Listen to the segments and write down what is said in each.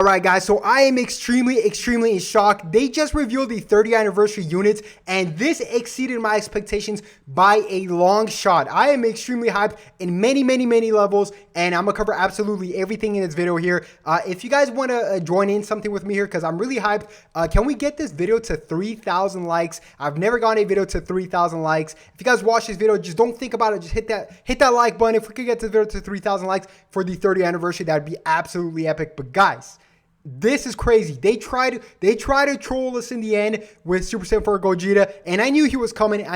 Alright guys, so I am extremely in shock. They just revealed the 30th anniversary units and this exceeded my expectations by a long shot. I am extremely hyped in many levels and I'm gonna cover absolutely everything in this video here. If you guys want to join in something with me here because I'm really hyped, can we get this video to 3,000 likes? I've never gotten a video to 3,000 likes. If you guys watch this video, just don't think about it. Just hit that like button. If we could get this video to 3,000 likes for the 30th anniversary, that'd be absolutely epic. But guys, this is crazy. They try to troll us in the end with Super Saiyan 4 Gogeta, and I knew he was coming.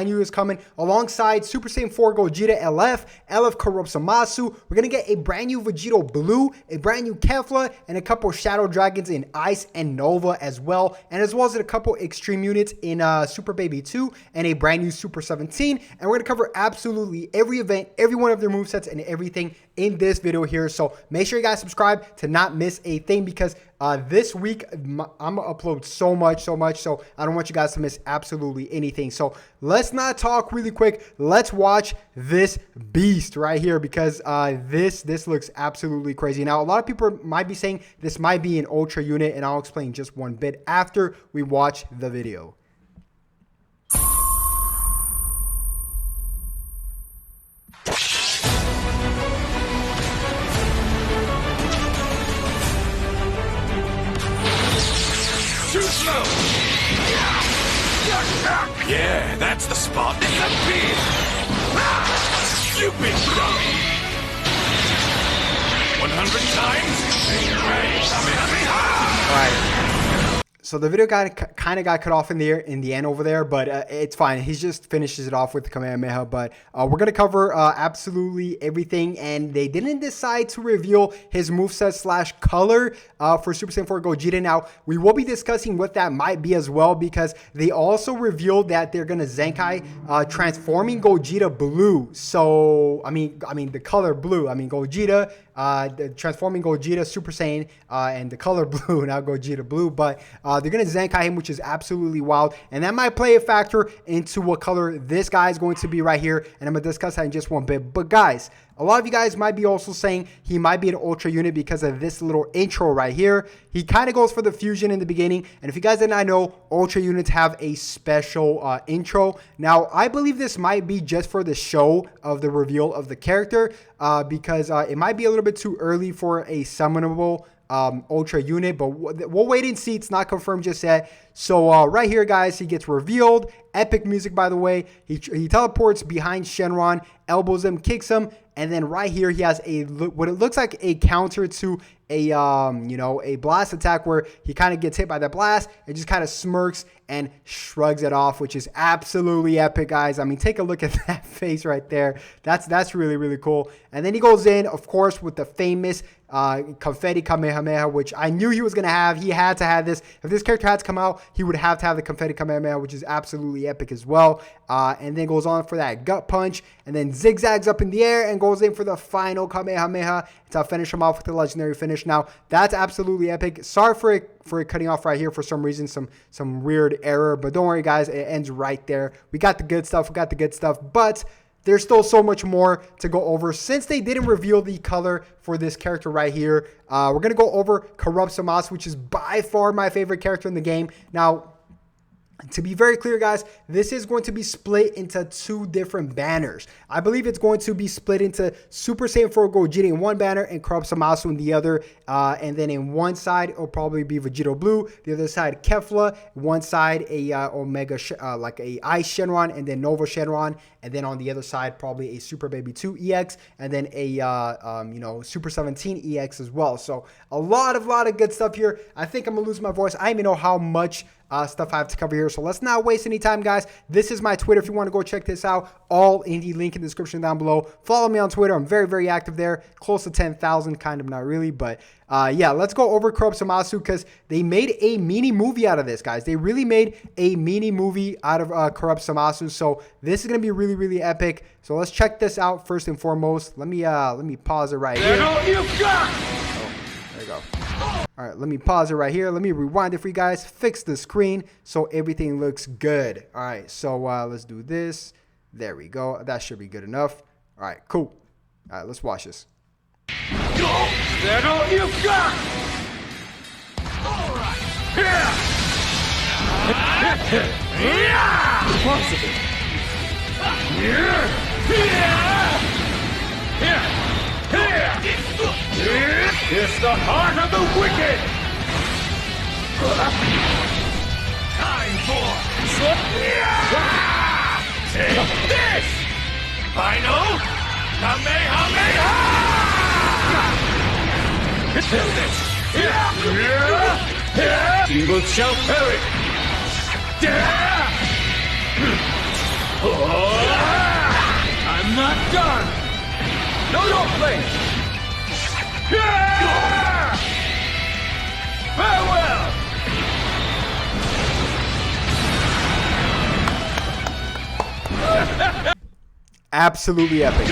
Alongside Super Saiyan 4 Gogeta LF corrupts Zamasu. We're gonna get a brand new Vegito Blue, a brand new Kefla, and a couple Shadow Dragons in Ice and Nova as well as a couple extreme units in Super Baby 2 and a brand new Super 17. And we're gonna cover absolutely every event, every one of their movesets, and everything in this video here. So make sure you guys subscribe to not miss a thing because this week I'm gonna upload so much, so I don't want you guys to miss absolutely anything. So let's not talk really quick. Let's watch this beast right here because this looks absolutely crazy. Now a lot of people might be saying this might be an ultra unit, and I'll explain just one bit after we watch the video. Too slow! Yeah, that's the spot. Disappear! You big dummy! 100 times? Alright. So the video kind of got cut off in the end over there, but it's fine. He just finishes it off with the Kamehameha. But we're going to cover absolutely everything. And they didn't decide to reveal his moveset / color for Super Saiyan 4 Gogeta. Now, we will be discussing what that might be as well, because they also revealed that they're going to Zenkai transforming Gogeta blue. So, I mean the color blue. I mean, Gogeta, transforming Gogeta Super Saiyan and the color blue, not Gogeta blue. But they're going to Zenkai him, which is absolutely wild. And that might play a factor into what color this guy is going to be right here. And I'm going to discuss that in just one bit. But guys, a lot of you guys might be also saying he might be an ultra unit because of this little intro right here. He kind of goes for the fusion in the beginning. And if you guys did not know, ultra units have a special intro. Now, I believe this might be just for the show of the reveal of the character because it might be a little bit too early for a summonable ultra unit, but we'll wait and see. It's not confirmed just yet. So right here, guys, he gets revealed. Epic music, by the way. He teleports behind Shenron, elbows him, kicks him, and then right here he has what it looks like a counter to a a blast attack where he kind of gets hit by the blast and just kind of smirks and shrugs it off, which is absolutely epic, guys. I mean, take a look at that face right there. That's really cool. And then he goes in, of course, with the famous confetti Kamehameha, which I knew he was going to have. He had to have this. If this character had to come out, he would have to have the confetti Kamehameha, which is absolutely epic as well. And then goes on for that gut punch and then zigzags up in the air and goes in for the final Kamehameha to finish him off with the legendary finish. Now, that's absolutely epic. Sorry for it cutting off right here for some reason, some weird error, but don't worry, guys, it ends right there. We got the good stuff, but there's still so much more to go over. Since they didn't reveal the color for this character right here, we're going to go over Corrupt Zamasu, which is by far my favorite character in the game. Now, to be very clear, guys, this is going to be split into two different banners. I believe it's going to be split into Super Saiyan 4 Gogeta in one banner and Corrupt Zamasu in the other. And then in one side, it'll probably be Vegito Blue. The other side, Kefla. One side, a Omega, like a Ice Shenron, and then Nova Shenron. And then on the other side, probably a Super Baby 2 EX, and then a Super 17 EX as well. So a lot of good stuff here. I think I'm gonna lose my voice. I don't even know how much stuff I have to cover here. So let's not waste any time, guys. This is my Twitter. If you want to go check this out, all in the link in the description down below. Follow me on Twitter. I'm very active there. Close to 10,000, kind of, not really, but yeah, let's go over Corrupt Zamasu because they made a mini movie out of this, guys. They really made a mini movie out of Corrupt Zamasu. So this is gonna be really epic. So let's check this out first and foremost. Let me pause it right here. Oh, there you go. All right, let me pause it right here. Let me rewind it for you guys. Fix the screen so everything looks good. All right, so let's do this. There we go. That should be good enough. All right, cool. All right, let's watch this. Is that all you've got? Impossible. It's the heart of the wicked. Time for take this. Final Kamehameha. Do this. Evil shall perish. I'm not done. No, don't play. Farewell. Absolutely epic.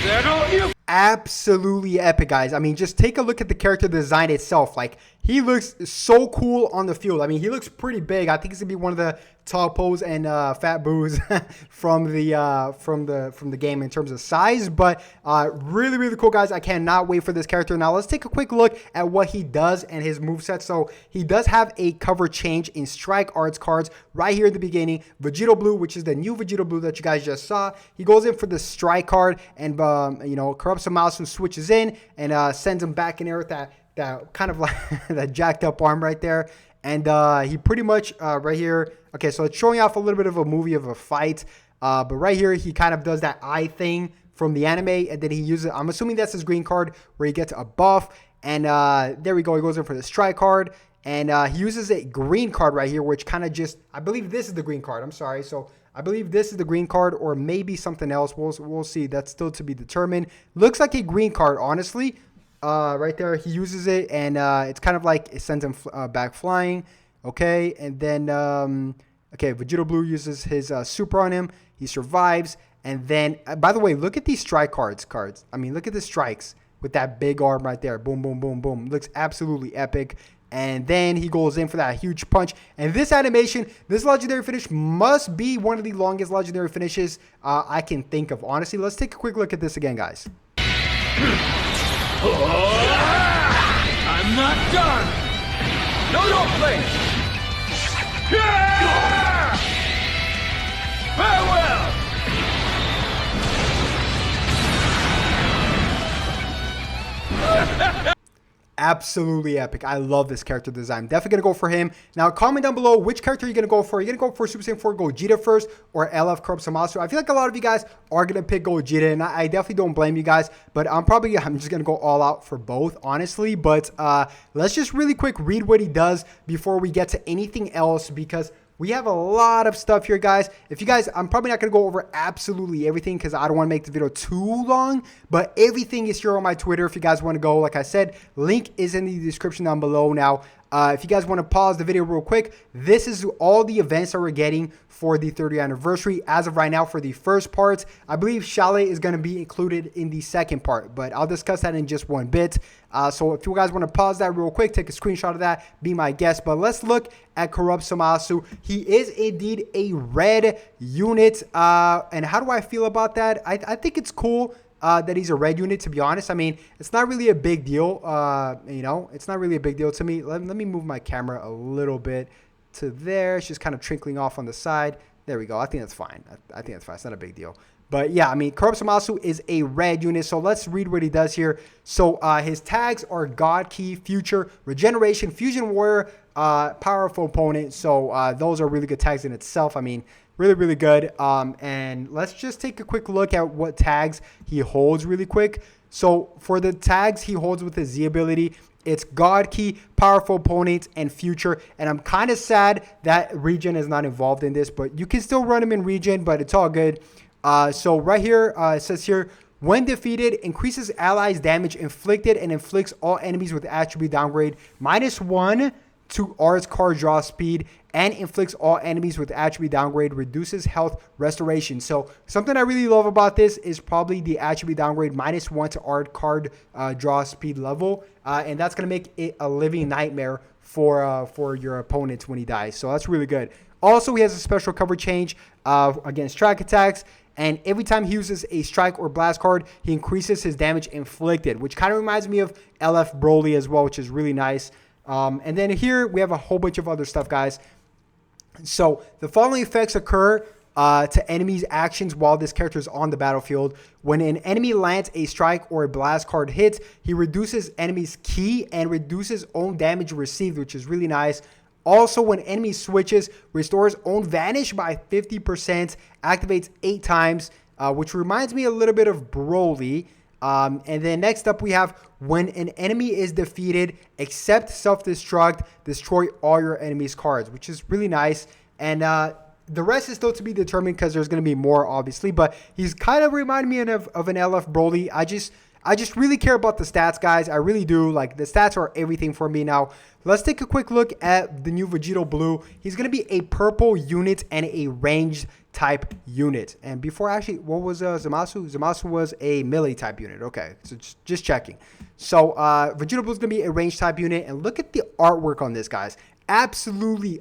Settle you. Absolutely epic, guys. I mean, just take a look at the character design itself. Like, he looks so cool on the field. I mean, he looks pretty big. I think he's gonna be one of the top pose and fat boos from the game in terms of size. But really, really cool, guys. I cannot wait for this character. Now, let's take a quick look at what he does and his moveset. So he does have a cover change in Strike Arts cards right here at the beginning. Vegito Blue, which is the new Vegito Blue that you guys just saw. He goes in for the Strike card, and you know, Corrupt Zamasu switches in and sends him back in there with that kind of like that jacked up arm right there. And he pretty much right here. Okay, so it's showing off a little bit of a movie of a fight. But right here, he kind of does that eye thing from the anime. And then he uses, I'm assuming that's his green card where he gets a buff. And there we go. He goes in for the Strike card. And he uses a green card right here, which kind of just, I believe this is the green card. I'm sorry. So I believe this is the green card or maybe something else. We'll see. That's still to be determined. Looks like a green card, honestly. Right there, he uses it, and it's kind of like it sends him back flying. Okay, and then okay, Vegito Blue uses his super on him. He survives, and then by the way, look at these strike cards. I mean, look at the strikes with that big arm right there. Boom, boom, boom, boom. Looks absolutely epic. And then he goes in for that huge punch. And this animation, this legendary finish must be one of the longest legendary finishes I can think of. Honestly, let's take a quick look at this again, guys. I'm not done. No, don't play. Farewell. Absolutely epic. I love this character design. Definitely going to go for him. Now, comment down below which character you're going to go for. Are you going to go for Super Saiyan 4 Gogeta first or LF Corrupt Zamasu? I feel like a lot of you guys are going to pick Gogeta, and I definitely don't blame you guys, but I'm just going to go all out for both, honestly. But let's just really quick read what he does before we get to anything else, because we have a lot of stuff here, guys. If you guys, I'm probably not going to go over absolutely everything because I don't want to make the video too long, but everything is here on my Twitter if you guys want to go. Like I said, link is in the description down below. Now, if you guys want to pause the video real quick, this is all the events that we're getting for the 30th anniversary. As of right now, for the first part, I believe Shallot is going to be included in the second part, but I'll discuss that in just one bit. So if you guys want to pause that real quick, take a screenshot of that, be my guest. But let's look at Corrupt Zamasu. He is indeed a red unit. And how do I feel about that? I think it's cool that he's a red unit, to be honest. I mean, it's not really a big deal. You know, it's not really a big deal to me. Let me move my camera a little bit to there. It's just kind of trickling off on the side. There we go. I think that's fine. I think that's fine. It's not a big deal. But yeah, I mean, Corrupt Zamasu is a red unit. So let's read what he does here. So his tags are God Key, Future, Regeneration, Fusion Warrior, Powerful Opponent. So those are really good tags in itself. I mean, really, really good. And let's just take a quick look at what tags he holds really quick. So for the tags he holds with his Z ability, it's God Key, Powerful Opponent, and Future. And I'm kind of sad that Regen is not involved in this, but you can still run him in Regen, but it's all good. So right here, it says here, when defeated, increases allies' damage inflicted and inflicts all enemies with attribute downgrade -1 to Arts card draw speed, and inflicts all enemies with attribute downgrade, reduces health restoration. So something I really love about this is probably the attribute downgrade -1 to Art card draw speed level. And that's going to make it a living nightmare for your opponent when he dies. So that's really good. Also, he has a special cover change against strike attacks. And every time he uses a strike or blast card, he increases his damage inflicted, which kind of reminds me of LF Broly as well, which is really nice. And then here we have a whole bunch of other stuff, guys. So the following effects occur to enemies' actions while this character is on the battlefield. When an enemy lands a strike or a blast card hits, he reduces enemy's ki and reduces own damage received, which is really nice. Also, when enemy switches, restores own vanish by 50%, activates 8 times, which reminds me a little bit of Broly. And then next up we have when an enemy is defeated, accept self-destruct, destroy all your enemy's cards, which is really nice. And the rest is still to be determined because there's going to be more, obviously. But he's kind of reminding me of an LF Broly. I just really care about the stats, guys. I really do. Like, the stats are everything for me now. Let's take a quick look at the new Vegito Blue. He's going to be a purple unit and a ranged type unit. And before, actually, what was Zamasu? Zamasu was a melee type unit. Okay, so just checking. So Vegito Blue is going to be a ranged type unit. And look at the artwork on this, guys. Absolutely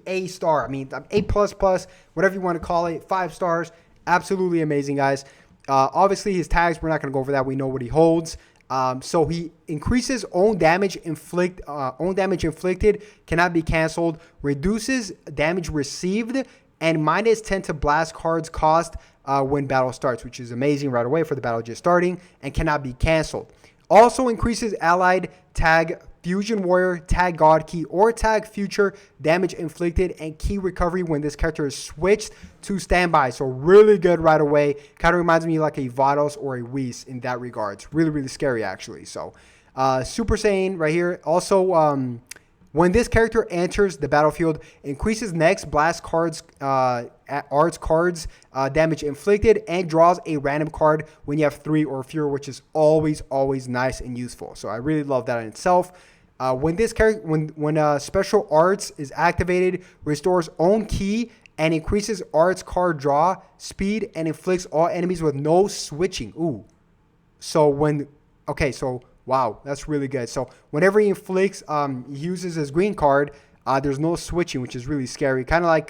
A star. I mean, A++, whatever you want to call it. 5 stars. Absolutely amazing, guys. Obviously, his tags, we're not going to go over that. We know what he holds. So he increases own damage inflicted, cannot be canceled, reduces damage received, and minus 10 to blast cards cost when battle starts, which is amazing right away for the battle just starting, and cannot be canceled. Also increases allied tag Fusion Warrior, tag God Key, or tag Future damage inflicted and key recovery when this character is switched to standby. So really good right away. Kind of reminds me like a Vados or a Whis in that regard. It's really, really scary actually. So Super Saiyan right here. Also, when this character enters the battlefield, increases next blast cards, arts cards damage inflicted, and draws a random card when you have 3 or fewer, which is always nice and useful. So I really love that in itself. When this character, when special arts is activated, restores own key and increases arts card draw speed and inflicts all enemies with no switching. Ooh, so wow, that's really good. So whenever he inflicts, he uses his green card, there's no switching, which is really scary. Kind of like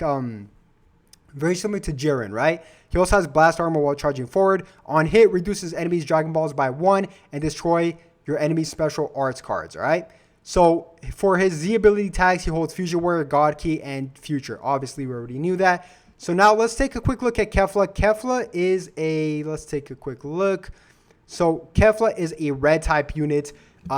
very similar to Jiren, right? He also has blast armor while charging forward. On hit, reduces enemies' Dragon Balls by 1 and destroy your enemy's special arts cards, all right? So for his Z ability tags, he holds Fusion Warrior, God Key, and Future. Obviously, we already knew that. So now let's take a quick look at Kefla. Kefla is let's take a quick look. So Kefla is a red type unit.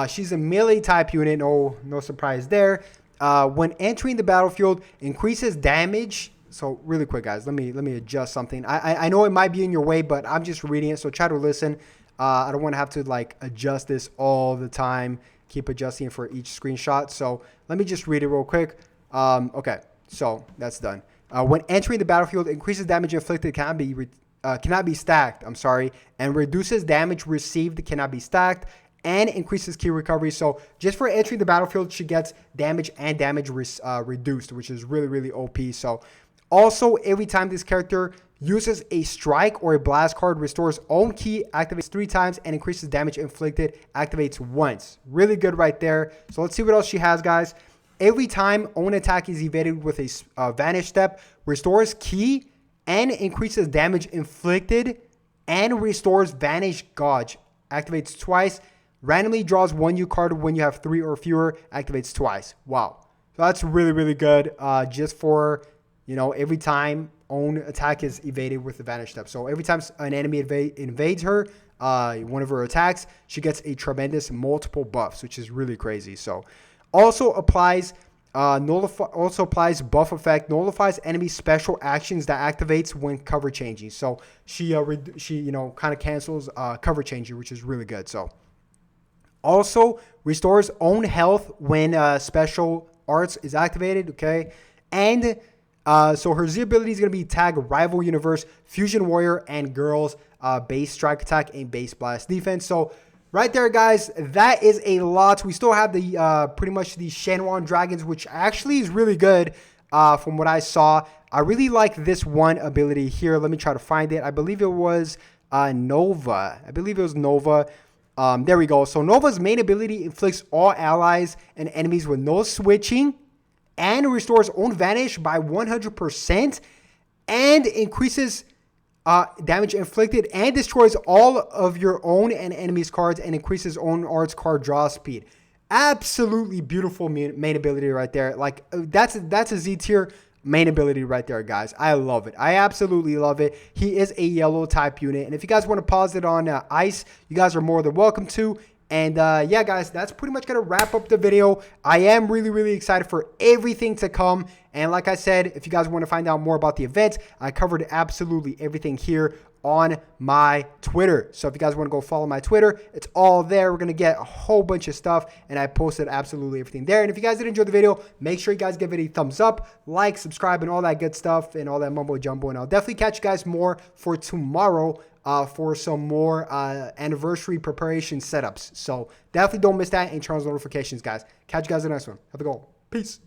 She's a melee type unit. No surprise there. When entering the battlefield, increases damage. So really quick, guys, let me adjust something. I know it might be in your way, but I'm just reading it, so try to listen. I don't want to have to like adjust this all the time. Keep adjusting it for each screenshot. So let me just read it real quick. Okay, so that's done. When entering the battlefield, increases damage inflicted cannot be stacked. And reduces damage received cannot be stacked, and increases key recovery. So just for entering the battlefield, she gets damage and damage reduced, which is really OP. So also, every time this character uses a strike or a blast card, restores own key, activates 3 times, and increases damage inflicted, activates once. Really good right there. So let's see what else she has, guys. Every time own attack is evaded with a vanish step, restores key and increases damage inflicted, and restores vanish gauge. Activates twice. Randomly draws 1 new card when you have 3 or fewer. Activates twice. Wow. So that's really good. Just for, every time own attack is evaded with the vanish step. So every time an enemy invades her, one of her attacks, she gets a tremendous multiple buffs, which is really crazy. So also applies buff effect, nullifies enemy special actions that activates when cover changing. So she kind of cancels cover changing, which is really good. So also restores own health when special arts is activated. Okay, and so her Z ability is going to be tag Rival Universe, Fusion Warrior, and Girls, base strike attack, and base blast defense. So right there, guys, that is a lot. We still have the pretty much the Shenron Dragons, which actually is really good from what I saw. I really like this one ability here. Let me try to find it. I believe it was Nova. There we go. So Nova's main ability inflicts all allies and enemies with no switching, and restores own vanish by 100%, and increases damage inflicted, and destroys all of your own and enemies cards, and increases own arts card draw speed. Absolutely beautiful main ability right there. Like that's a Z tier main ability right there, guys. I love it. I absolutely love it. He is a yellow type unit, and if you guys want to pause it on ice, you guys are more than welcome to. And yeah, guys, that's pretty much going to wrap up the video. I am really excited for everything to come. And like I said, if you guys want to find out more about the event, I covered absolutely everything here on my Twitter. So if you guys want to go follow my Twitter, it's all there. We're going to get a whole bunch of stuff, and I posted absolutely everything there. And if you guys did enjoy the video, make sure you guys give it a thumbs up, like, subscribe, and all that good stuff, and all that mumbo jumbo. And I'll definitely catch you guys more for tomorrow for some more anniversary preparation setups. So definitely don't miss that and turn on those notifications, guys. Catch you guys in the next one. Have a good one. Peace.